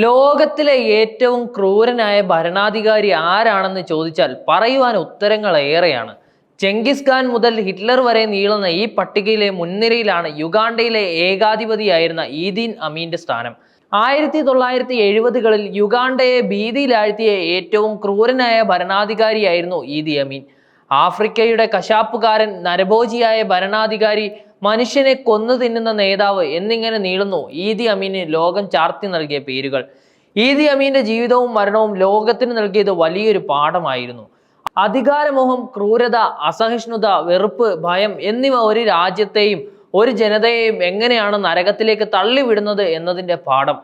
ലോകത്തിലെ ഏറ്റവും ക്രൂരനായ ഭരണാധികാരി ആരാണെന്ന് ചോദിച്ചാൽ പറയുവാൻ ഉത്തരങ്ങൾ ഏറെയാണ്. ചെങ്കിസ് ഖാൻ മുതൽ ഹിറ്റ്ലർ വരെ നീളുന്ന ഈ പട്ടികയിലെ മുൻനിരയിലാണ് യുഗാണ്ടയിലെ ഏകാധിപതിയായിരുന്ന ഈദിൻ അമീന്റെ സ്ഥാനം. 1970കളിൽ യുഗാണ്ടയെ ഭീതിയിലാഴ്ത്തിയ ഏറ്റവും ക്രൂരനായ ഭരണാധികാരിയായിരുന്നു ഈദി അമീൻ. ആഫ്രിക്കയുടെ കശാപ്പുകാരൻ, നരഭോജിയായ ഭരണാധികാരി, മനുഷ്യനെ കൊന്നു തിന്നുന്ന നേതാവ് എന്നിങ്ങനെ നീളുന്നു ഈദി അമീന് ലോകം ചാർത്തി നൽകിയ പേരുകൾ. ഈദി അമീന്റെ ജീവിതവും മരണവും ലോകത്തിന് നൽകിയത് വലിയൊരു പാഠമായിരുന്നു. അധികാരമോഹം, ക്രൂരത, അസഹിഷ്ണുത, വെറുപ്പ്, ഭയം എന്നിവ ഒരു രാജ്യത്തെയും ഒരു ജനതയെയും എങ്ങനെയാണ് നരകത്തിലേക്ക് തള്ളിവിടുന്നത് എന്നതിന്റെ പാഠം.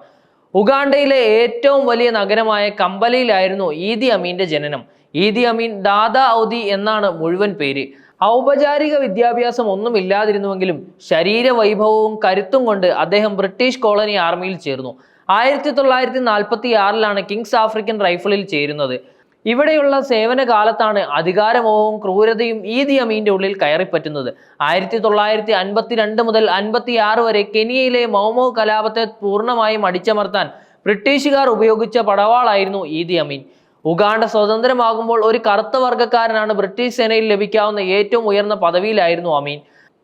ഉഗാണ്ടയിലെ ഏറ്റവും വലിയ നഗരമായ കമ്പലയിലായിരുന്നു ഈദി അമീന്റെ ജനനം. ഈദി അമീൻ ദാദാ ഔദി എന്നാണ് മുഴുവൻ പേര്. ഔപചാരിക വിദ്യാഭ്യാസം ഒന്നുമില്ലാതിരുന്നുവെങ്കിലും ശരീരവൈഭവവും കരുത്തും കൊണ്ട് അദ്ദേഹം ബ്രിട്ടീഷ് കോളനി ആർമിയിൽ ചേർന്നു. 1946ലാണ് കിങ്സ് ആഫ്രിക്കൻ റൈഫിളിൽ ചേരുന്നത്. ഇവിടെയുള്ള സേവന കാലത്താണ് അധികാരമോഹവും ക്രൂരതയും ഈദി അമീന്റെ ഉള്ളിൽ കയറിപ്പറ്റുന്നത്. 1952 മുതൽ 56 വരെ കെനിയയിലെ മൗമോ കലാപത്തെ പൂർണ്ണമായും അടിച്ചമർത്താൻ ബ്രിട്ടീഷുകാർ ഉപയോഗിച്ച പടവാളായിരുന്നു ഈദി അമീൻ. ഉഗാണ്ട സ്വതന്ത്രമാകുമ്പോൾ ഒരു കറുത്ത വർഗ്ഗക്കാരനാണ് ബ്രിട്ടീഷ് സേനയിൽ ലഭിക്കാവുന്ന ഏറ്റവും ഉയർന്ന പദവിയിലായിരുന്നു അമീൻ.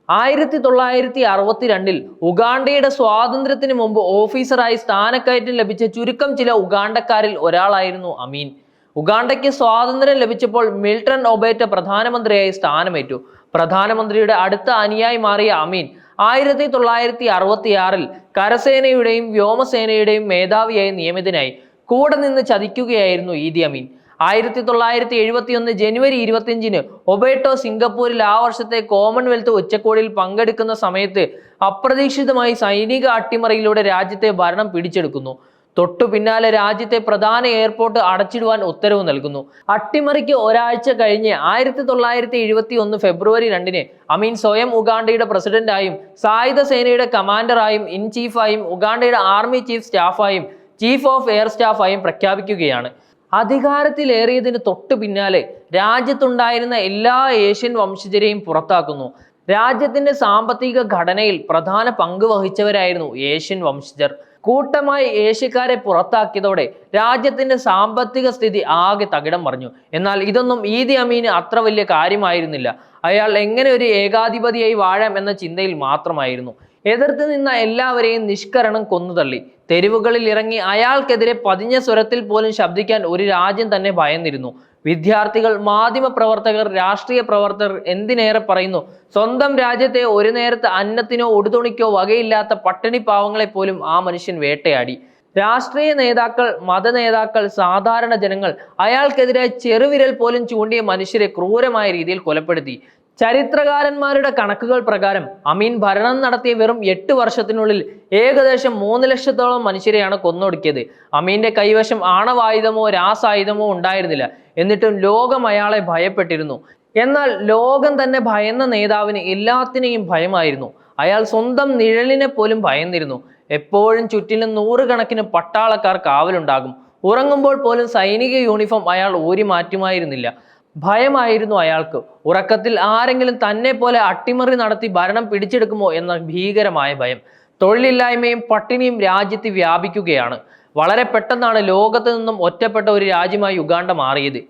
1962ൽ ഉഗാണ്ടയുടെ സ്വാതന്ത്ര്യത്തിന് മുമ്പ് ഓഫീസറായി സ്ഥാനക്കയറ്റം ലഭിച്ച ചുരുക്കം ചില ഉഗാണ്ടക്കാരിൽ ഒരാളായിരുന്നു അമീൻ. ഉഗാണ്ടയ്ക്ക് സ്വാതന്ത്ര്യം ലഭിച്ചപ്പോൾ മിൽട്ടൺ ഒബേറ്റ പ്രധാനമന്ത്രിയായി സ്ഥാനമേറ്റു. പ്രധാനമന്ത്രിയുടെ അടുത്ത അനുയായി മാറിയ അമീൻ 1966ൽ കരസേനയുടെയും വ്യോമസേനയുടെയും മേധാവിയായി നിയമിതനായി. കൂടെ നിന്ന് ചതിക്കുകയായിരുന്നു ഈദി അമീൻ. 1971 ജനുവരി 25-ന് ഒബേട്ടോ സിംഗപ്പൂരിൽ ആ വർഷത്തെ കോമൺവെൽത്ത് ഉച്ചകോടിയിൽ പങ്കെടുക്കുന്ന സമയത്ത് അപ്രതീക്ഷിതമായി സൈനിക അട്ടിമറിയിലൂടെ രാജ്യത്തെ ഭരണം പിടിച്ചെടുക്കുന്നു. തൊട്ടു പിന്നാലെ രാജ്യത്തെ പ്രധാന എയർപോർട്ട് അടച്ചിടുവാൻ ഉത്തരവ് നൽകുന്നു. അട്ടിമറിക്ക് ഒരാഴ്ച കഴിഞ്ഞ് 1971 ഫെബ്രുവരി 2-ന് അമീൻ സ്വയം ഉഗാണ്ടയുടെ പ്രസിഡന്റായും സായുധ സേനയുടെ കമാൻഡറായും ഇൻ ചീഫായും ഉഗാണ്ടയുടെ ആർമി ചീഫ് സ്റ്റാഫായും ചീഫ് ഓഫ് എയർ സ്റ്റാഫായും പ്രഖ്യാപിക്കുകയാണ്. അധികാരത്തിലേറിയതിന് തൊട്ടു പിന്നാലെ രാജ്യത്തുണ്ടായിരുന്ന എല്ലാ ഏഷ്യൻ വംശജരെയും പുറത്താക്കുന്നു. രാജ്യത്തിന്റെ സാമ്പത്തിക ഘടനയിൽ പ്രധാന പങ്ക് വഹിച്ചവരായിരുന്നു ഏഷ്യൻ വംശജർ. കൂട്ടമായി ഏഷ്യക്കാരെ പുറത്താക്കിയതോടെ രാജ്യത്തിന്റെ സാമ്പത്തിക സ്ഥിതി ആകെ തകിടം മറിഞ്ഞു. എന്നാൽ ഇതൊന്നും ഈദി അമീന് അത്ര വലിയ കാര്യമായിരുന്നില്ല. അയാൾ എങ്ങനെ ഒരു ഏകാധിപതിയായി വാഴാം എന്ന ചിന്തയിൽ മാത്രമായിരുന്നു. എതിർത്ത് നിന്ന എല്ലാവരെയും നിഷ്കരണം കൊന്നുതള്ളി. തെരുവുകളിൽ ഇറങ്ങി അയാൾക്കെതിരെ പതിഞ്ഞ സ്വരത്തിൽ പോലും ശബ്ദിക്കാൻ ഒരു രാജ്യം തന്നെ ഭയന്നിരുന്നു. വിദ്യാർത്ഥികൾ, മാധ്യമപ്രവർത്തകർ, രാഷ്ട്രീയ പ്രവർത്തകർ, എന്തിനേറെ പറയുന്നു, സ്വന്തം രാജ്യത്തെ ഒരു നേരത്തെ അന്നത്തിനോ ഉടുതുണിക്കോ വകയില്ലാത്ത പട്ടിണി പാവങ്ങളെ പോലും ആ മനുഷ്യൻ വേട്ടയാടി. രാഷ്ട്രീയ നേതാക്കൾ, മത നേതാക്കൾ, സാധാരണ ജനങ്ങൾ, അയാൾക്കെതിരെ ചെറുവിരൽ പോലും ചൂണ്ടിയ മനുഷ്യരെ ക്രൂരമായ രീതിയിൽ കൊലപ്പെടുത്തി. ചരിത്രകാരന്മാരുടെ കണക്കുകൾ പ്രകാരം അമീൻ ഭരണം നടത്തിയ വെറും 8 വർഷത്തിനുള്ളിൽ ഏകദേശം 3 ലക്ഷത്തോളം മനുഷ്യരെയാണ് കൊന്നൊടുക്കിയത്. അമീന്റെ കൈവശം ആണവായുധമോ രാസായുധമോ ഉണ്ടായിരുന്നില്ല. എന്നിട്ടും ലോകം അയാളെ ഭയപ്പെട്ടിരുന്നു. എന്നാൽ ലോകം തന്നെ ഭയന്ന നേതാവിന് എല്ലാത്തിനെയും ഭയമായിരുന്നു. അയാൾ സ്വന്തം നിഴലിനെ പോലും ഭയന്നിരുന്നു. എപ്പോഴും ചുറ്റിലും 100 കണക്കിന് പട്ടാളക്കാർ കാവലുണ്ടാകും. ഉറങ്ങുമ്പോൾ പോലും സൈനിക യൂണിഫോം അയാൾ ഊരി മാറ്റുമായിരുന്നില്ല. ഭയമായിരുന്നു അയാൾക്ക്. ഉറക്കത്തിൽ ആരെങ്കിലും തന്നെ പോലെ അട്ടിമറി നടത്തി ഭരണം പിടിച്ചെടുക്കുമോ എന്ന ഭീകരമായ ഭയം. തൊഴിലില്ലായ്മയും പട്ടിണിയും രാജ്യത്ത് വ്യാപിക്കുകയാണ്. വളരെ പെട്ടെന്നാണ് ലോകത്ത് നിന്നും ഒറ്റപ്പെട്ട ഒരു രാജ്യമായി യുഗാണ്ട മാറിയത്.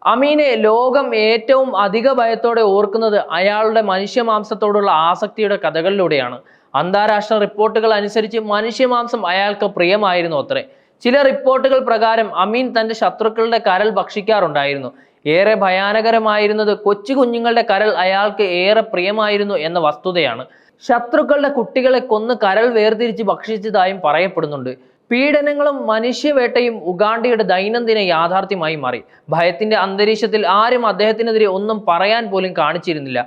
അമീനെ ലോകം ഏറ്റവും അധിക ഭയത്തോടെ ഓർക്കുന്നത് അയാളുടെ മനുഷ്യമാംസത്തോടുള്ള ആസക്തിയുടെ കഥകളിലൂടെയാണ്. അന്താരാഷ്ട്ര റിപ്പോർട്ടുകൾ അനുസരിച്ച് മനുഷ്യമാംസം അയാൾക്ക് പ്രിയമായിരുന്നു അത്രേ. ചില റിപ്പോർട്ടുകൾ പ്രകാരം അമീൻ തന്റെ ശത്രുക്കളുടെ കരൾ ഭക്ഷിക്കാറുണ്ടായിരുന്നു. ഏറെ ഭയാനകരമായിരുന്നത് കൊച്ചു കുഞ്ഞുങ്ങളുടെ കരൾ അയാൾക്ക് ഏറെ പ്രിയമായിരുന്നു എന്ന വസ്തുതയാണ്. ശത്രുക്കളുടെ കുട്ടികളെ കൊന്ന് കരൾ വേർതിരിച്ച് ഭക്ഷിച്ചതായും പറയപ്പെടുന്നുണ്ട്. പീഡനങ്ങളും മനുഷ്യവേട്ടയും ഉഗാണ്ടയുടെ ദൈനംദിന യാഥാർത്ഥ്യമായി മാറി. ഭയത്തിന്റെ അന്തരീക്ഷത്തിൽ ആരും അദ്ദേഹത്തിനെതിരെ ഒന്നും പറയാൻ പോലും കാണിച്ചിരുന്നില്ല.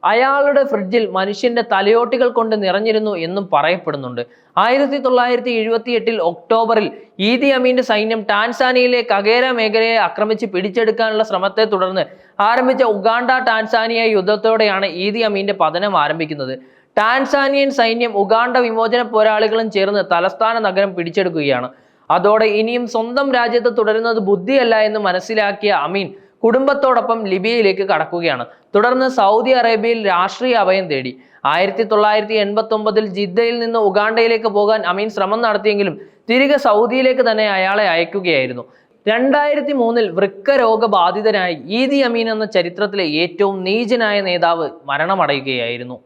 അയാളുടെ ഫ്രിഡ്ജിൽ മനുഷ്യന്റെ തലയോട്ടികൾ കൊണ്ട് നിറഞ്ഞിരുന്നു എന്നും പറയപ്പെടുന്നുണ്ട്. 1978 ഒക്ടോബറിൽ ഈദി അമീന്റെ സൈന്യം ടാൻസാനിയയിലെ കഗേര മേഖലയെ ആക്രമിച്ച് പിടിച്ചെടുക്കാനുള്ള ശ്രമത്തെ തുടർന്ന് ആരംഭിച്ച ഉഗാണ്ട ടാൻസാനിയ യുദ്ധത്തോടെയാണ് ഈദി അമീന്റെ പതനം ആരംഭിക്കുന്നത്. ടാൻസാനിയൻ സൈന്യം ഉഗാണ്ട വിമോചന പോരാളികളും ചേർന്ന് തലസ്ഥാന നഗരം പിടിച്ചെടുക്കുകയാണ്. അതോടെ ഇനിയും സ്വന്തം രാജ്യത്ത് തുടരുന്നത് ബുദ്ധിയല്ല എന്ന് മനസ്സിലാക്കിയ അമീൻ കുടുംബത്തോടൊപ്പം ലിബിയയിലേക്ക് കടക്കുകയാണ്. തുടർന്ന് സൗദി അറേബ്യയിൽ രാഷ്ട്രീയ അഭയം തേടി. 1989 ജിദ്ദയിൽ നിന്ന് ഉഗാണ്ടയിലേക്ക് പോകാൻ അമീൻ ശ്രമം നടത്തിയെങ്കിലും തിരികെ സൗദിയിലേക്ക് തന്നെ അയാളെ അയക്കുകയായിരുന്നു. 2003 വൃക്ക രോഗബാധിതനായി ഈദി അമീൻ എന്ന ചരിത്രത്തിലെ ഏറ്റവും നീചനായ നേതാവ് മരണമടയുകയായിരുന്നു.